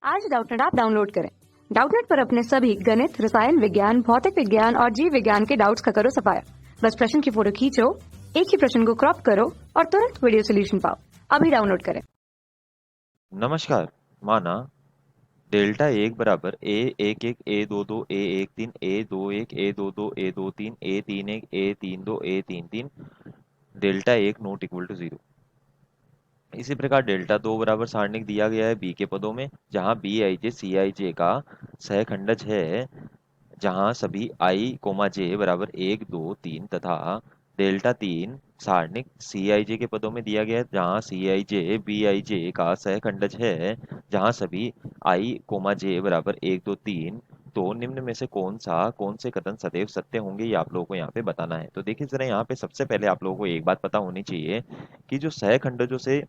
आज Doubtnut app download करें। Doubtnut पर अपने सभी गणित, रसायन विज्ञान, भौतिक विज्ञान और जीव विज्ञान के डाउट्स का करो सफाया। बस प्रश्न की फोटो खींचो, एक ही प्रश्न को क्रॉप करो और तुरंत वीडियो सोल्यूशन पाओ। अभी डाउनलोड करें। नमस्कार। माना डेल्टा एक बराबर ए एक एक ए दो दो ए एक तीन ए दो एक ए दो दो ए दो तीन ए तीन एक ए तीन दो ए तीन तीन डेल्टा एक नॉट इक्वल टू जीरो। इसी प्रकार डेल्टा दो बराबर सारणिक दिया गया है बी के पदों में, जहां बी आई जे सी आई जे का सहखंडज है, जहां सभी आई कोमा जे बराबर एक दो तीन तथा डेल्टा तीन सारणिक सी आई जे के पदों में दिया गया है, जहां सी आई जे बी आई जे का सहखंडज है, जहां सभी आई कोमा जे बराबर एक दो तीन। तो निम्न में से कौन से कथन सदैव सत्य होंगे, ये आप लोगों को यहाँ पे बताना है। तो देखिए जरा, यहाँ पे सबसे पहले आप लोगों को एक बात पता होनी चाहिए कि जो सहखंडजों से,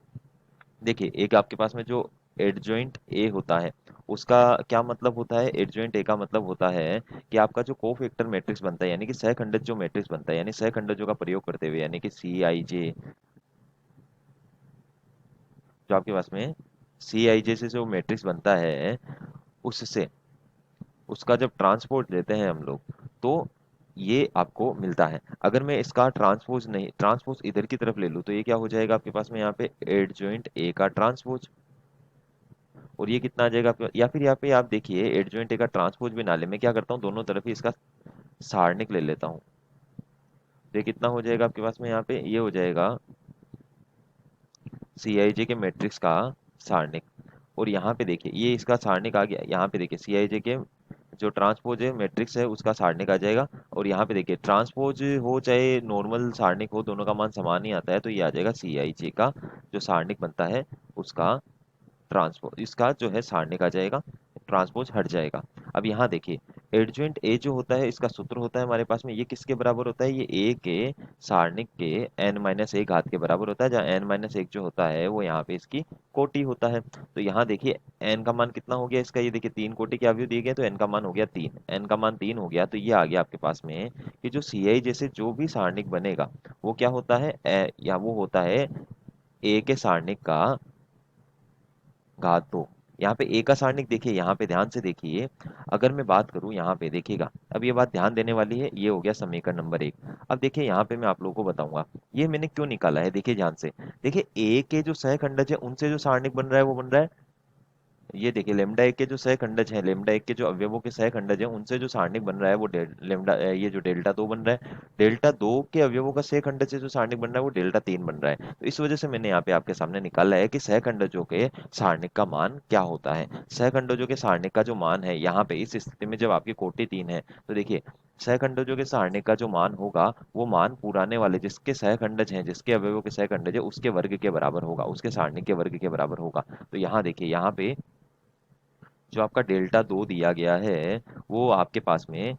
देखिए एक आपके पास में जो एडजॉइंट ए होता है उसका क्या मतलब होता है। एडजॉइंट ए का मतलब होता है कि आपका जो कोफैक्टर मैट्रिक्स बनता है, यानी कि सहखंडज जो मैट्रिक्स बनता है, यानी सहखंडजों का प्रयोग करते हुए, यानी कि सी आई जे, जो आपके पास में सी आई जे से जो मैट्रिक्स बनता है, उससे उसका जब ट्रांसपोर्ट लेते हैं हम लोग, तो ये आपको मिलता है। अगर मैं इसका ट्रांसपोज नहीं, ट्रांसपोज इधर की तरफ ले लूँ, तो ये क्या हो जाएगा आपके पास में यहाँ पे एडजॉइंट ए का ट्रांसपोज। और ये कितना आ जाएगा आपके, या फिर यहाँ पे आप देखिए एडजॉइंट ए का ट्रांसपोज भी ना ले, मैं क्या करता हूँ दोनों तरफ ही इसका सारणिक ले लेता हूँ। तो ये कितना हो जाएगा आपके पास में, यहाँ पे ये हो जाएगा सी आई जे के मैट्रिक्स का सारणिक। और यहाँ पे देखिए ये इसका सारणिक आ गया, यहाँ पे देखिए सी आई जे के जो ट्रांसपोज है मैट्रिक्स है उसका सारणिक आ जाएगा। और यहाँ पे देखिए ट्रांसपोज हो चाहे नॉर्मल सारणिक हो, दोनों का मान समान ही आता है, तो ये आ जाएगा सी आई जे का जो सारणिक बनता है उसका ट्रांसपोज, इसका जो है सारणिक आ जाएगा, ट्रांसपोज हट जाएगा। अब यहाँ देखिए एडजॉइंट ए जो होता है, इसका सूत्र होता है हमारे पास में, ये किसके बराबर होता है, ये ए के सारणिक के एन माइनस एक घात के बराबर होता है, जहाँ एन माइनस एक जो होता है वो यहाँ पे इसकी कोटि होता है। तो यहाँ देखिए एन का मान कितना हो गया इसका, ये देखिए तीन कोटि के अवयव दिए गए, तो एन का मान हो गया तीन, एन का मान तीन हो गया। तो ये आ गया आपके पास में कि जो सी आई जैसे जो भी सारणिक बनेगा वो क्या होता है, या वो होता है ए के सारणिक का घात दो। यहाँ पे ए का सारणिक देखिए, यहाँ पे ध्यान से देखिए, अगर मैं बात करूँ यहाँ पे देखिएगा, अब ये बात ध्यान देने वाली है, ये हो गया समीकरण नंबर एक। अब देखिए यहाँ पे मैं आप लोगों को बताऊंगा ये मैंने क्यों निकाला है, देखिए ध्यान से। देखिए ए के जो सहखंडज है उनसे जो सारणिक बन रहा है वो बन रहा है, ये देखिए लेमडा एक के जो सहखंडज है, लेमडा एक के जो अवयवों के सहखंडज है उनसे जो सारणिक बन रहा है वो लेमडा ये जो डेल्टा दो बन रहा है। डेल्टा दो के अवयवों का सहखंडज से जो सारणिक बन रहा है वो डेल्टा तीन बन रहा है। तो इस वजह से मैंने यहाँ पे आपके सामने निकाला है कि सहखंडजों के सारणिक का मान क्या होता है। सहखंडजों के सारणिक का जो मान है यहाँ पे इस स्थिति में जब आपकी कोटि तीन है, तो देखिए सहखंडजों के सारणिक का जो मान होगा वो मान पुराने वाले जिसके सहखंडज हैं, जिसके अवयवों के सहखंडज है उसके वर्ग के बराबर होगा, उसके सारणिक के वर्ग के बराबर होगा। तो यहाँ देखिए यहाँ पे जो आपका डेल्टा दो दिया गया है वो आपके पास में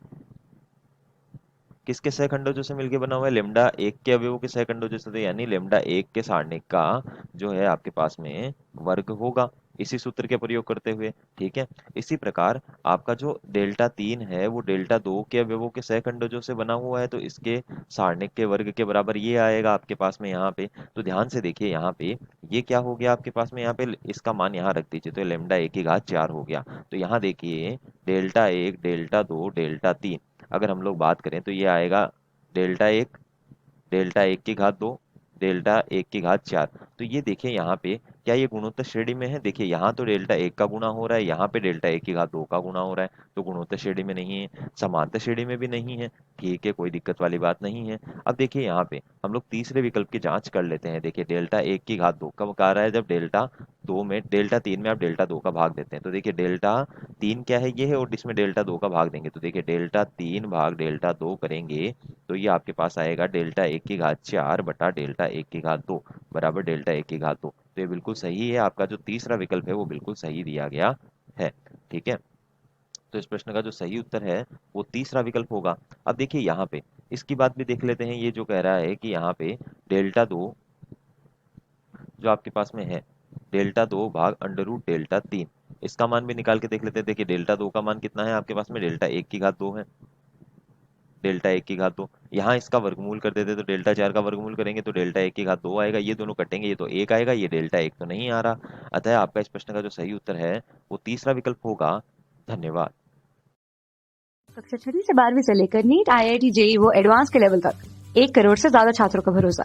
किसके सहखंडों से मिलके बना हुआ है, लेमडा एक के अवयवों के सहखंडों से, तो यानी लेमडा एक के सारणिक का जो है आपके पास में वर्ग होगा, इसी सूत्र के प्रयोग करते हुए। ठीक है, इसी प्रकार आपका जो डेल्टा तीन है वो डेल्टा दो के अवयवों के सहखंडों से बना हुआ है, तो इसके सारणिक के वर्ग के बराबर ये आएगा आपके पास में यहाँ पे। तो ध्यान से देखिए यहाँ पे ये क्या हो गया आपके पास में, यहाँ पे इसका मान यहाँ रख दीजिए, तो लेमडा एक की घात चार हो गया। तो यहाँ देखिए डेल्टा एक, डेल्टा दो, डेल्टा तीन, अगर हम लोग बात करें तो ये आएगा डेल्टा एक, डेल्टा एक की घात दो, डेल्टा एक की घात चार। तो ये देखिए यहाँ पे क्या ये गुणोत्तर श्रेणी में है, देखिए यहाँ तो डेल्टा एक का गुणा हो रहा है, यहाँ पे डेल्टा एक की घात दो का गुणा हो रहा है, तो गुणोत्तर श्रेणी में नहीं है, समांतर श्रेणी में भी नहीं है। ठीक है, कोई दिक्कत वाली बात नहीं है। अब देखिए यहाँ पे हम लोग तीसरे विकल्प की जांच कर लेते हैं। देखिए डेल्टा एक की घात दो कब आ रहा है, जब डेल्टा दो में, डेल्टा तीन में आप डेल्टा दो का भाग देते हैं। तो देखिए डेल्टा तीन क्या है, ये है, और इसमें डेल्टा दो का भाग देंगे, तो देखिए डेल्टा तीन भाग डेल्टा दो करेंगे तो ये आपके पास आएगा डेल्टा एक की घात चार बटा डेल्टा एक की घात दो बराबर डेल्टा एक की घात दो। तो ये बिल्कुल सही है, आपका जो तीसरा विकल्प है वो बिल्कुल सही दिया गया है। ठीक है, तो इस प्रश्न का जो सही उत्तर है वो तीसरा विकल्प होगा। अब देखिए यहाँ पे इसकी बात भी देख लेते हैं, ये जो कह रहा है कि यहाँ पे डेल्टा दो जो आपके पास में है, डेल्टा दो भाग अंडर रूट डेल्टा तीन, इसका मान भी निकाल के देख लेते हैं। देखिए डेल्टा दो का मान कितना है आपके पास में, डेल्टा एक की घात दो है, डेल्टा 1 की घात 2। यहाँ इसका वर्गमूल कर देते तो डेल्टा 4 का वर्गमूल करेंगे तो डेल्टा 1 की घात 2 आएगा, ये दोनों कटेंगे, ये तो 1 आएगा, ये डेल्टा 1 तो नहीं आ रहा। अतः आपका इस प्रश्न का जो सही उत्तर है वो तीसरा विकल्प होगा। धन्यवाद। कक्षा 6वीं से 12वीं से लेकर नीट, IIT, JEE वो एडवांस के लेवल तक 1 करोड़ से ज्यादा छात्रों का भरोसा।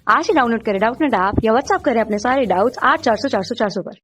आज ही डाउनलोड करें डाउटनेट ऐप या व्हाट्सएप करें अपने सारे डाउट्स 8400 400 400 पर।